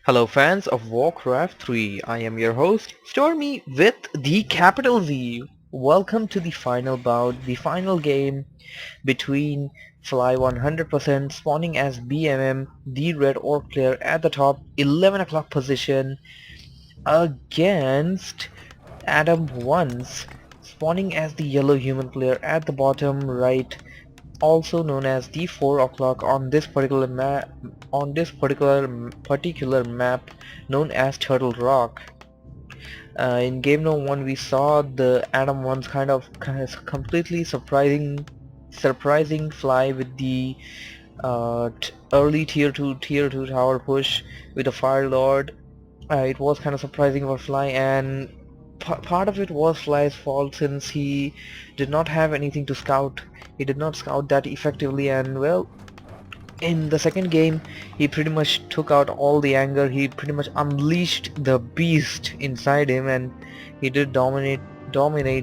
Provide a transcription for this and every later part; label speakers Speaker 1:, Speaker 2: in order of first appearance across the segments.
Speaker 1: Hello fans of Warcraft 3, I am your host, Stormy with the capital Z. Welcome to the final bout, the final game between Fly100% spawning as BMM, the red orc player at the top, 11 o'clock position, against AtomOnce, spawning as the yellow human player at the bottom right, also known as the 4 o'clock on this particular map known as Turtle Rock. In game no 1 we saw the AtomOnce kind of completely surprising fly with the early tier 2 tower push with the Fire Lord. It was kind of surprising for Fly, and part of it was Fly's fault since he did not have anything to scout. He did not scout that effectively, and well, in the second game he pretty much took out all the anger. He pretty much unleashed the beast inside him, and he did dominate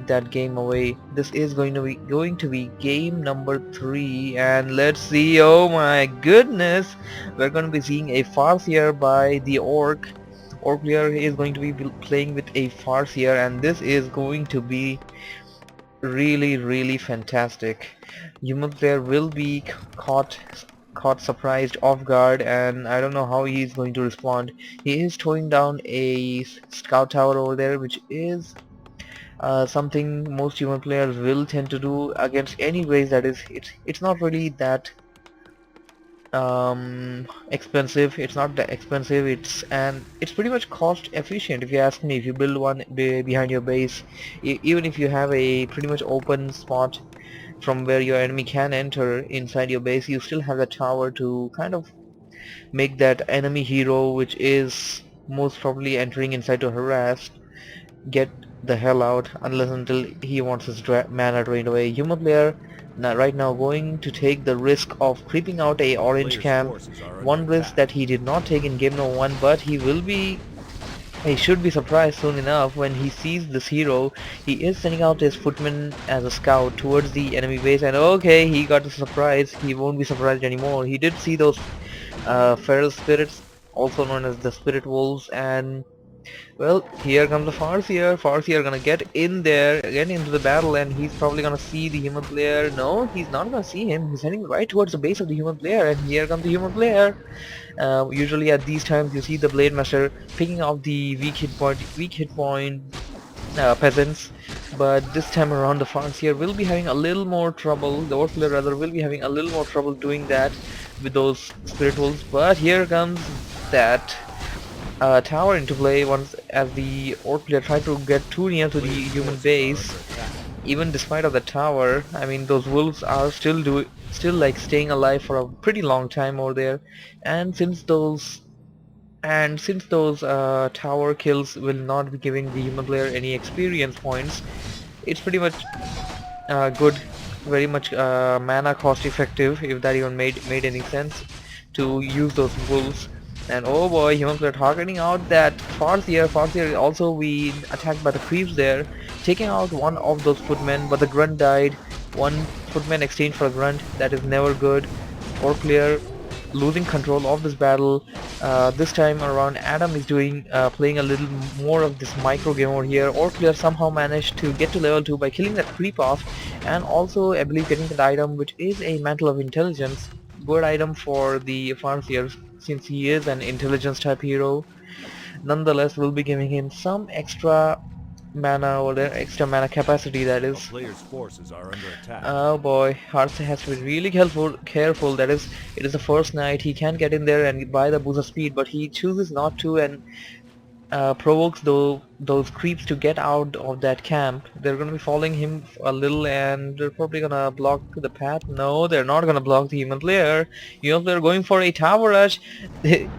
Speaker 1: that game away. This is going to be game number 3, and let's see. Oh my goodness, we're going to be seeing a Farseer by the orc player. Is going to be playing with a Farseer, and this is going to be really fantastic. Human player will be caught surprised off guard, and I don't know how he's going to respond. He is throwing down a scout tower over there, which is something most human players will tend to do against any race. That is, it's not really that expensive. It's not that expensive. It's pretty much cost efficient if you ask me. If you build one behind your base, even if you have a pretty much open spot from where your enemy can enter inside your base, you still have the tower to kind of make that enemy hero, which is most probably entering inside to harass, get the hell out unless until he wants his mana drained away. Human player right now going to take the risk of creeping out a orange camp, one risk that he did not take in game no 1, but he should be surprised soon enough when he sees this hero. He is sending out his footman as a scout towards the enemy base, and okay, he got a surprise. He won't be surprised anymore. He did see those feral spirits, also known as the spirit wolves, and well, here comes the Farseer. Farseer gonna get in there, get into the battle, and he's probably gonna see the human player. No, he's not gonna see him. He's heading right towards the base of the human player, and here comes the human player. Usually at these times you see the Blade Master picking out the weak hit point peasants, but this time around the Farseer will be having a little more trouble. The Orc player rather will be having a little more trouble doing that with those spirit wolves. But here comes that tower into play once as the orc player tried to get too near to the human base. Even despite of the tower, I mean, those wolves are still like staying alive for a pretty long time over there, and since those tower kills will not be giving the human player any experience points, it's pretty much good, very much mana cost effective, if that even made any sense, to use those wolves. And oh boy, human player targeting out that Farseer. Farseer also being attacked by the creeps there, taking out one of those footmen, but the grunt died. One footman exchanged for a grunt. That is never good. Or player losing control of this battle. This time around, Adam is playing a little more of this micro game over here. Or player somehow managed to get to level 2 by killing that creep off, and also I believe getting that item, which is a Mantle of Intelligence. Good item for the Farseer since he is an intelligence type hero. Nonetheless, we'll be giving him some extra mana, or the extra mana capacity, that is.
Speaker 2: Player's forces are under attack.
Speaker 1: Oh boy, Hearth has to be really careful. That is, it is the first night. He can get in there and buy the boost of speed, but he chooses not to, and provokes those creeps to get out of that camp. They're gonna be following him a little, and they're probably gonna block the path. No, they're not gonna block the human player. Human player going for a tower rush.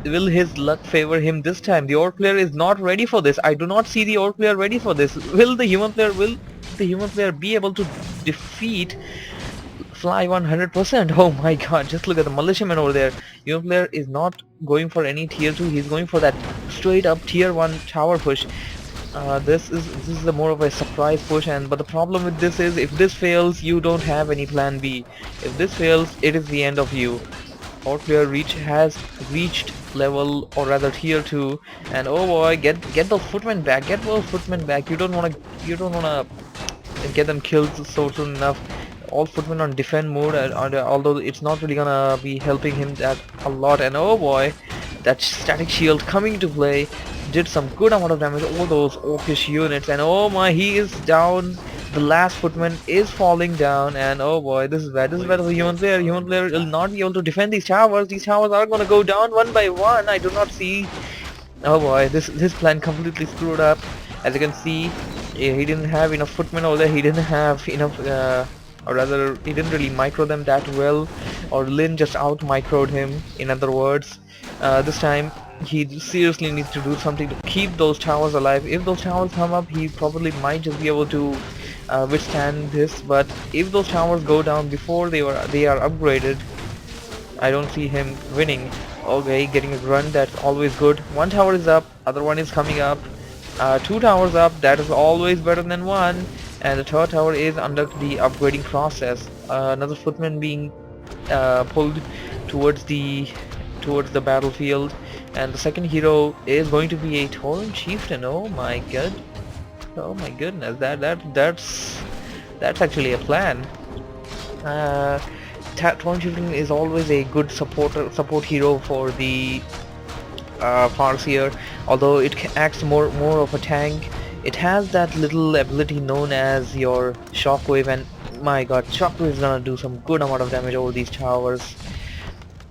Speaker 1: Will his luck favor him this time? The orc player is not ready for this. I do not see the orc player ready for this. Will the human player be able to defeat Fly 100%? Oh my god, just look at the militiaman over there. Your player is not going for any tier 2, he's going for that straight up tier 1 tower push. This is a more of a surprise push, but the problem with this is, if this fails, you don't have any plan B. If this fails, it is the end of you. Our player has reached level, or rather tier 2. And oh boy, get those footmen back, get those footmen back. You don't wanna get them killed so soon enough. All footmen on defend mode, and although it's not really gonna be helping him that a lot. And oh boy, that static shield coming into play did some good amount of damage all those orcish units. And oh my, he is down. The last footman is falling down, and oh boy, this is bad. This is bad for the human player. Human player will not be able to defend these towers. These towers are gonna go down one by one. I do not see. Oh boy, this plan completely screwed up. As you can see, he didn't have enough footmen over there. He didn't have enough, or rather, he didn't really micro them that well. Or Lin just out microed him. In other words, this time he seriously needs to do something to keep those towers alive. If those towers come up, he probably might just be able to withstand this. But if those towers go down before they are upgraded, I don't see him winning. Okay, getting a run, that's always good. One tower is up, other one is coming up. Two towers up, that is always better than one. And the third tower is under the upgrading process. Another footman being pulled towards the battlefield, and the second hero is going to be a Tauren chieftain. Oh my goodness, that's actually a plan. Tauren chieftain is always a good support hero for the Farseer, although it acts more of a tank. It has that little ability known as your shockwave, and my god, shockwave is gonna do some good amount of damage over these towers.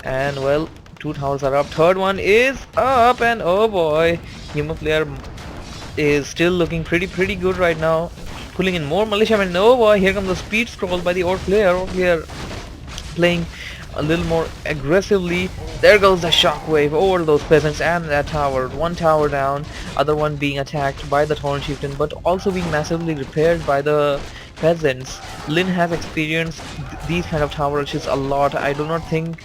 Speaker 1: And well, two towers are up, third one is up, and oh boy, human player is still looking pretty good right now, pulling in more militiamen. Oh boy, here comes the speed scroll by the orc player playing a little more aggressively. There goes the shockwave over those peasants and that tower. One tower down, other one being attacked by the Tauren chieftain, but also being massively repaired by the peasants. Lin has experienced these kind of tower rushes a lot. I do not think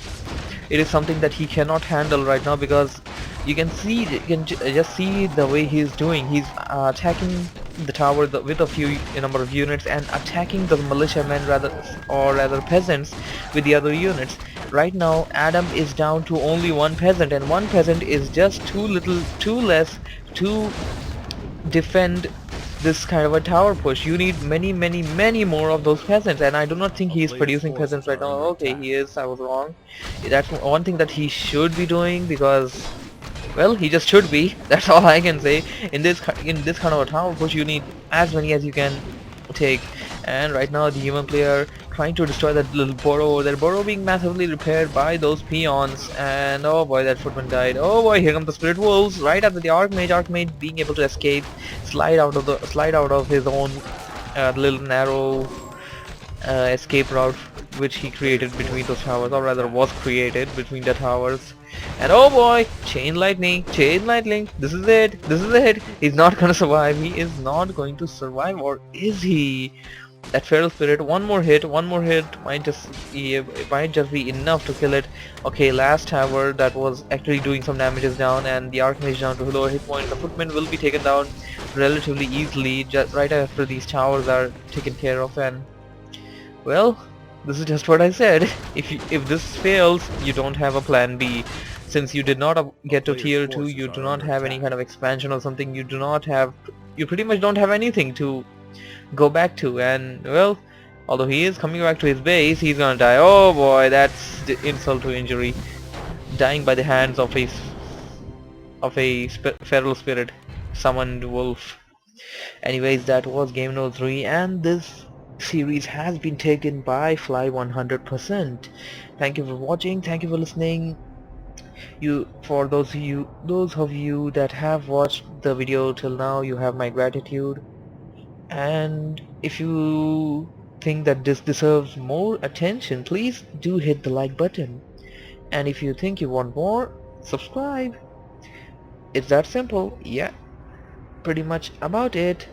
Speaker 1: it is something that he cannot handle right now, because you can just see the way he is doing. He's attacking the tower with a few number of units and attacking the militiamen, rather peasants, with the other units. Right now Adam is down to only one peasant, and one peasant is just too less to defend this kind of a tower push. You need many more of those peasants, and I do not think he is producing peasants right now. Okay, he is. I was wrong. That's one thing that he should be doing, because, well, he just should be. That's all I can say. In this kind of a tower push, you need as many as you can take. And right now the human player trying to destroy that little burrow over there. Burrow being massively repaired by those peons, and oh boy, that footman died. Oh boy, here come the spirit wolves right after the archmage being able to escape, slide out of his own little narrow escape route which he created between those towers, or rather was created between the towers. And oh boy, chain lightning, this is it. He's not gonna survive. He is not going to survive, or is he? That feral spirit, one more hit might just be enough to kill it. Okay, last tower that was actually doing some damage is down, and the archmage down to lower hit point. The footmen will be taken down relatively easily just right after these towers are taken care of. And well, this is just what I said. If this fails, you don't have a plan B. Since you did not get to tier 2, you do not have any kind of expansion or something. You pretty much don't have anything to go back to. And well, although he is coming back to his base, he's gonna die. Oh boy, that's the insult to injury. Dying by the hands of a feral spirit, summoned wolf. Anyways, that was game number 3, and this series has been taken by Fly100%. Thank you for watching, thank you for listening. For those of you that have watched the video till now, you have my gratitude. And if you think that this deserves more attention, please do hit the like button. And if you think you want more, subscribe. It's that simple. Yeah, pretty much about it.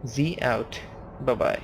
Speaker 1: Z out. Bye bye.